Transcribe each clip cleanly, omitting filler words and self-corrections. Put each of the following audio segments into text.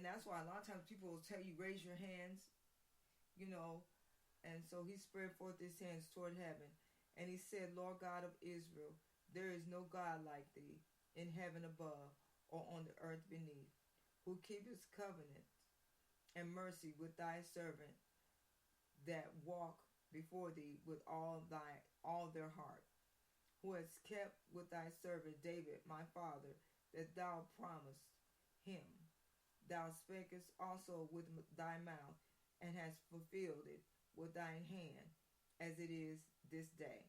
And that's why a lot of times people will tell you, raise your hands, you know. And so he spread forth his hands toward heaven. And he said, Lord God of Israel, there is no God like thee in heaven above or on the earth beneath, who keepeth covenant and mercy with thy servant that walk before thee with all their heart, who has kept with thy servant David my father, that thou promised him. Thou spakest also with thy mouth, and hast fulfilled it with thine hand, as it is this day.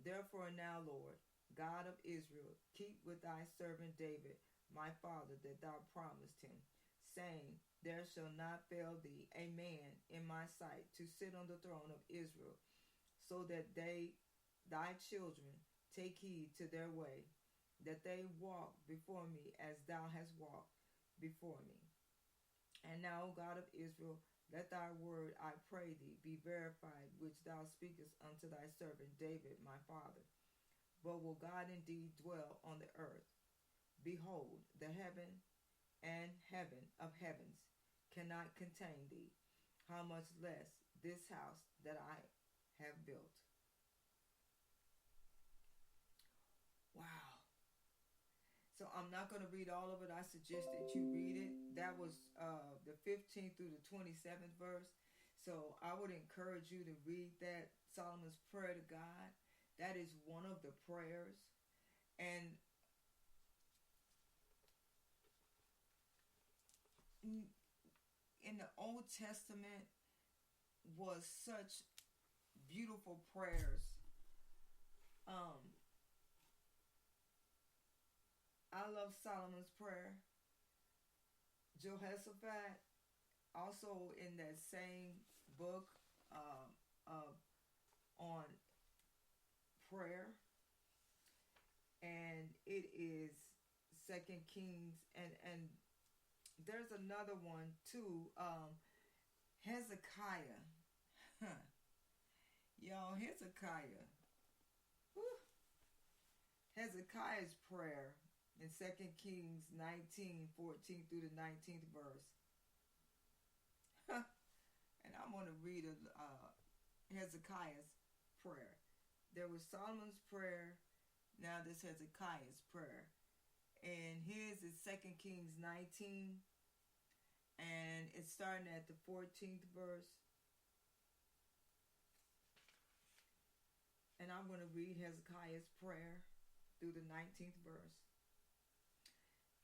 Therefore now, Lord, God of Israel, keep with thy servant David my father, that thou promised him, saying, there shall not fail thee a man in my sight to sit on the throne of Israel, so that thy children take heed to their way, that they walk before me as thou hast walked before me. And now, O God of Israel, let thy word, I pray thee, be verified, which thou speakest unto thy servant David my father. But will God indeed dwell on the earth? Behold, the heaven and heaven of heavens cannot contain thee, how much less this house that I have built. Wow. So I'm not going to read all of it. I suggest that you read it. That was the 15th through the 27th verse. So I would encourage you to read that, Solomon's prayer to God. That is one of the prayers. And in the Old Testament was such beautiful prayers. I love Solomon's prayer. Jehoshaphat, also in that same book on prayer, and it is 2 Kings, and there's another one too, Hezekiah. Y'all, Hezekiah. Whew. Hezekiah's prayer in 2 Kings 19:14 through the 19th verse. And I'm going to read Hezekiah's prayer. There was Solomon's prayer. Now this Hezekiah's prayer. And his is 2 Kings 19. And it's starting at the 14th verse. And I'm going to read Hezekiah's prayer through the 19th verse.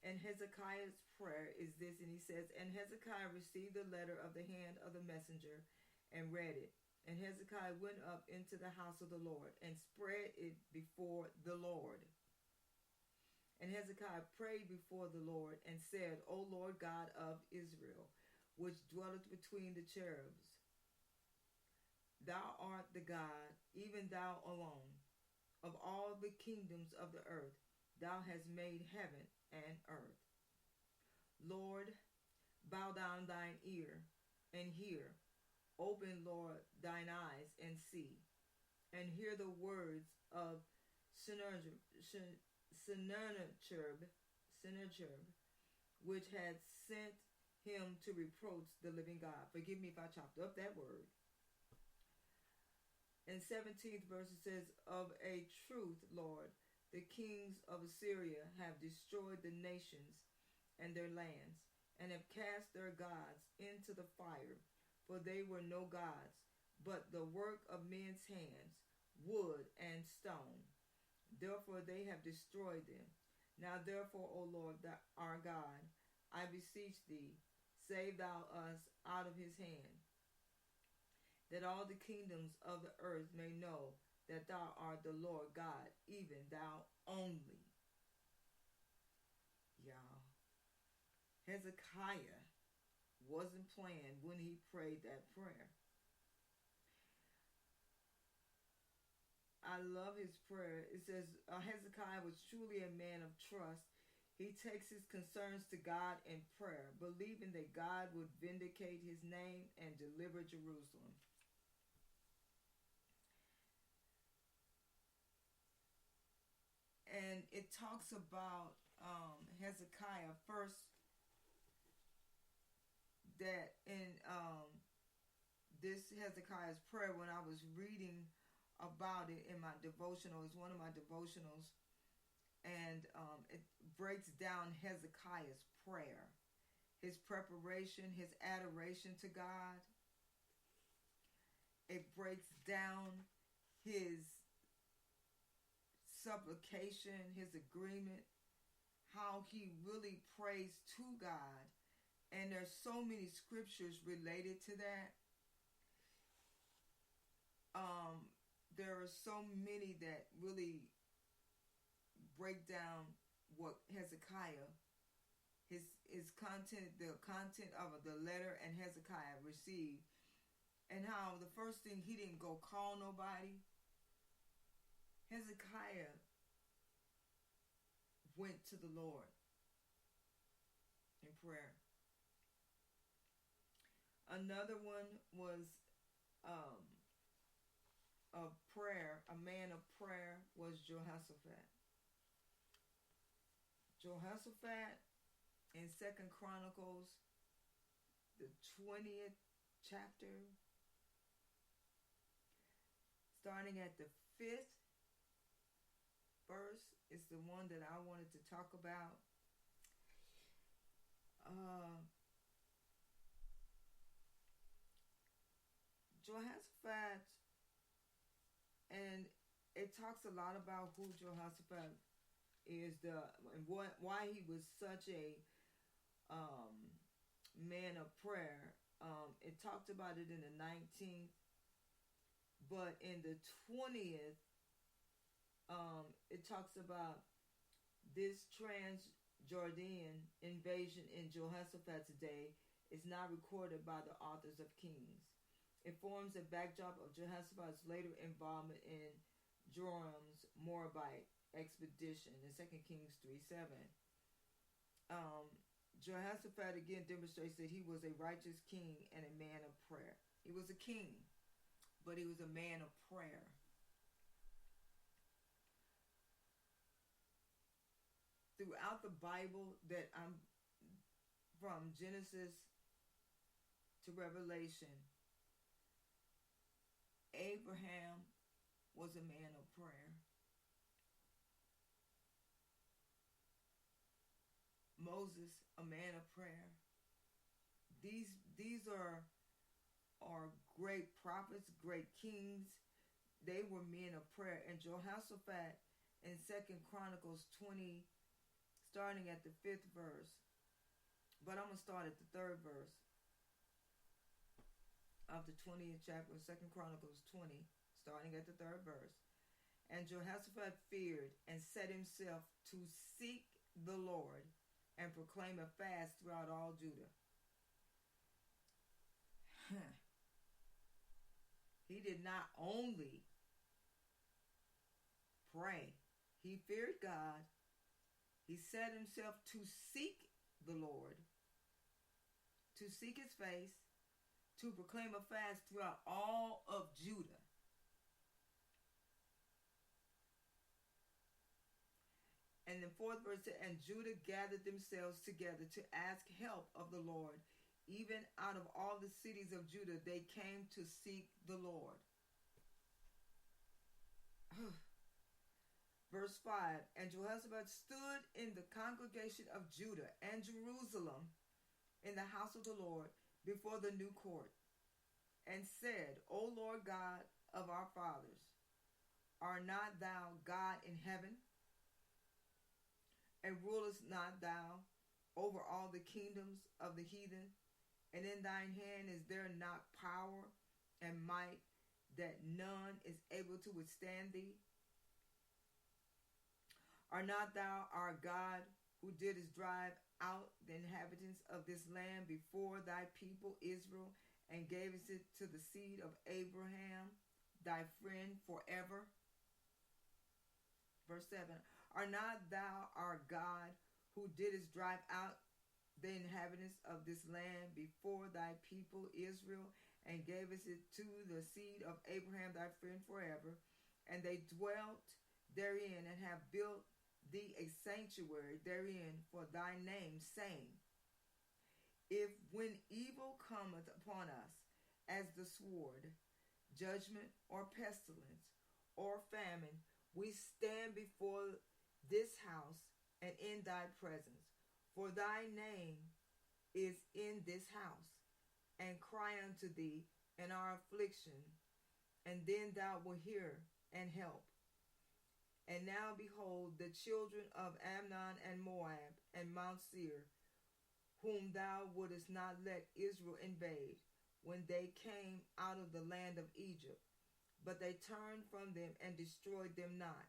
And Hezekiah's prayer is this, and he says, and Hezekiah received the letter of the hand of the messenger and read it. And Hezekiah went up into the house of the Lord and spread it before the Lord. And Hezekiah prayed before the Lord and said, O Lord God of Israel, which dwelleth between the cherubs, thou art the God, even thou alone, of all the kingdoms of the earth. Thou hast made heaven and earth. Lord, bow down thine ear and hear. Open, Lord, thine eyes and see, and hear the words of Sennacherib, which had sent him to reproach the living God. Forgive me if I chopped up that word. In 17th verse it says, of a truth, Lord, the kings of Assyria have destroyed the nations and their lands, and have cast their gods into the fire, for they were no gods, but the work of men's hands, wood and stone. Therefore they have destroyed them. Now therefore, O Lord, our God, I beseech thee, save thou us out of his hand, that all the kingdoms of the earth may know that thou art the Lord God, even thou only. Y'all, Hezekiah wasn't playing when he prayed that prayer. I love his prayer. It says, Hezekiah was truly a man of trust. He takes his concerns to God in prayer, believing that God would vindicate his name and deliver Jerusalem. And it talks about Hezekiah first that in this Hezekiah's prayer, when I was reading about it in my devotional, it's one of my devotionals, and it breaks down Hezekiah's prayer, his preparation, his adoration to God. It breaks down his supplication, his agreement, how he really prays to God. And there's so many scriptures related to that. There are so many that really break down what Hezekiah, his content, the content of the letter and Hezekiah received, and how the first thing, he didn't go call nobody. Hezekiah went to the Lord in prayer. Another one was a prayer, a man of prayer, was Jehoshaphat. Jehoshaphat in 2 Chronicles, the 20th chapter, starting at the 5th verse, is the one that I wanted to talk about. Jehoshaphat, and it talks a lot about who Jehoshaphat is, and why he was such a man of prayer. It talked about it in the 19th, but in the 20th, it talks about this Transjordan invasion in Jehoshaphat's day is not recorded by the authors of Kings. It forms a backdrop of Jehoshaphat's later involvement in Joram's Moabite expedition in 2 Kings 3:7. Jehoshaphat again demonstrates that he was a righteous king and a man of prayer. He was a king, but he was a man of prayer. Throughout the Bible, that I'm from Genesis to Revelation, Abraham was a man of prayer. Moses, a man of prayer. These are great prophets, great kings. They were men of prayer. And Jehoshaphat in 2 Chronicles 20, starting at the 5th verse. But I'm going to start at the 3rd verse of the 20th chapter of 2 Chronicles 20, starting at the 3rd verse. And Jehoshaphat feared and set himself to seek the Lord and proclaim a fast throughout all Judah. He did not only pray, he feared God. He set himself to seek the Lord, to seek his face, to proclaim a fast throughout all of Judah. And the 4th verse said, and Judah gathered themselves together to ask help of the Lord. Even out of all the cities of Judah, they came to seek the Lord. Verse 5, and Jehoshaphat stood in the congregation of Judah and Jerusalem in the house of the Lord before the new court, and said, O Lord God of our fathers, art not thou God in heaven? And rulest not thou over all the kingdoms of the heathen? And in thine hand is there not power and might, that none is able to withstand thee? Art not thou our God, who didst drive out the inhabitants of this land before thy people Israel, and gavest it to the seed of Abraham, thy friend, forever? Verse 7, Art not thou our God, who didst drive out the inhabitants of this land before thy people Israel, and gavest it to the seed of Abraham thy friend forever? And they dwelt therein, and have built thee a sanctuary therein for thy name, saying, if when evil cometh upon us, as the sword, judgment, or pestilence, or famine, we stand before this house and in thy presence. For thy name is in this house, and cry unto thee in our affliction, and then thou wilt hear and help. And now behold, the children of Ammon and Moab and Mount Seir, whom thou wouldest not let Israel invade, when they came out of the land of Egypt, but they turned from them and destroyed them not.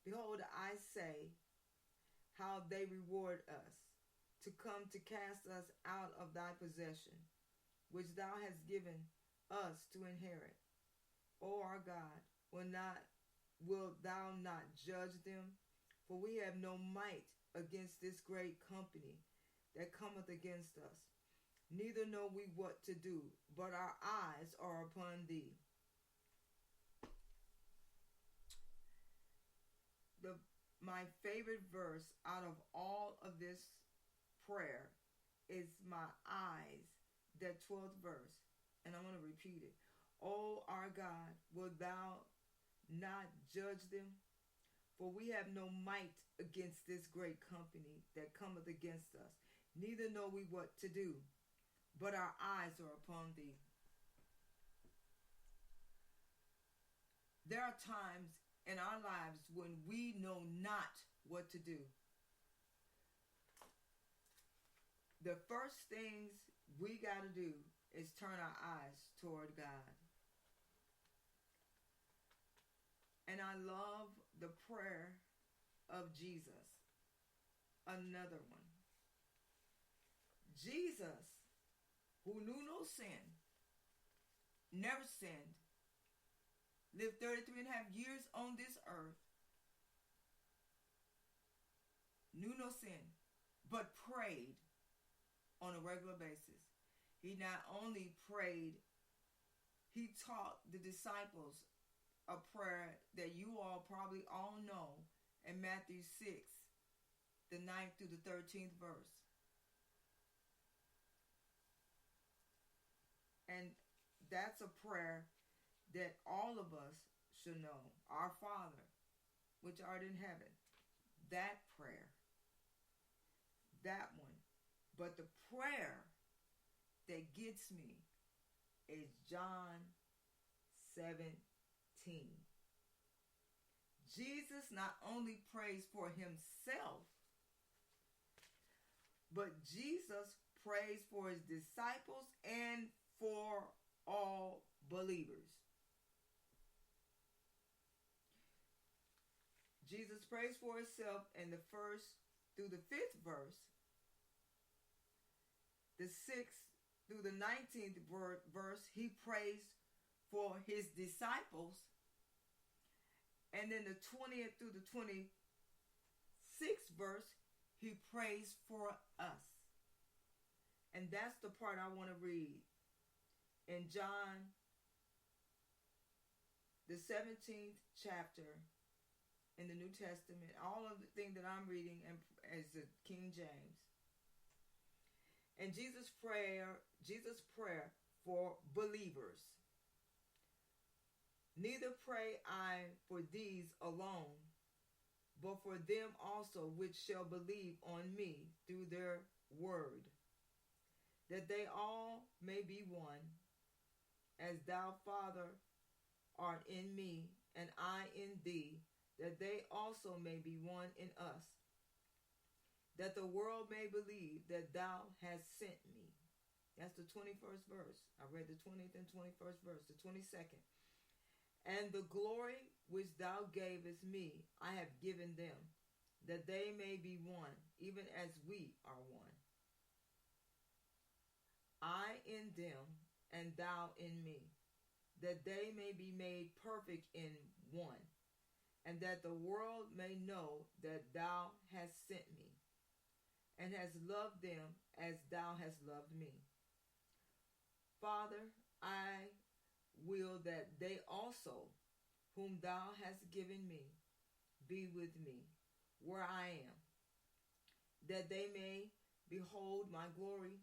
Behold, I say, how they reward us, to come to cast us out of thy possession, which thou hast given us to inherit. O our God, wilt thou not judge them? For we have no might against this great company that cometh against us. Neither know we what to do, but our eyes are upon thee. My favorite verse out of all of this prayer is my eyes, that 12th verse. And I'm going to repeat it. O our God, wilt thou not judge them? For we have no might against this great company that cometh against us. Neither know we what to do, but our eyes are upon thee. There are times in our lives when we know not what to do. The first things we got to do is turn our eyes toward God. And I love the prayer of Jesus. Another one. Jesus, who knew no sin, never sinned, lived 33 and a half years on this earth, knew no sin, but prayed on a regular basis. He not only prayed, he taught the disciples a prayer that you all probably all know in Matthew 6, the 9th through the 13th verse. And that's a prayer that all of us should know. Our Father, which art in heaven. That prayer. That one. But the prayer that gets me is John 17. Jesus not only prays for himself, but Jesus prays for his disciples and for all believers. Jesus prays for himself in the 1st through the 5th verse, the 6th through the 19th verse, he prays for his disciples, and then the 20th through the 26th verse, he prays for us. And that's the part I want to read in John, the 17th chapter in the New Testament. All of the thing that I'm reading is the King James. And Jesus' prayer for believers. Neither pray I for these alone, but for them also which shall believe on me through their word, that they all may be one, as thou, Father, art in me, and I in thee, that they also may be one in us, that the world may believe that thou hast sent me. That's the 21st verse. I read the 20th and 21st verse. The 22nd. And the glory which thou gavest me, I have given them, that they may be one, even as we are one. I in them, and thou in me, that they may be made perfect in one, and that the world may know that thou hast sent me, and hast loved them as thou hast loved me. Father, I will that they also, whom thou hast given me, be with me where I am, that they may behold my glory,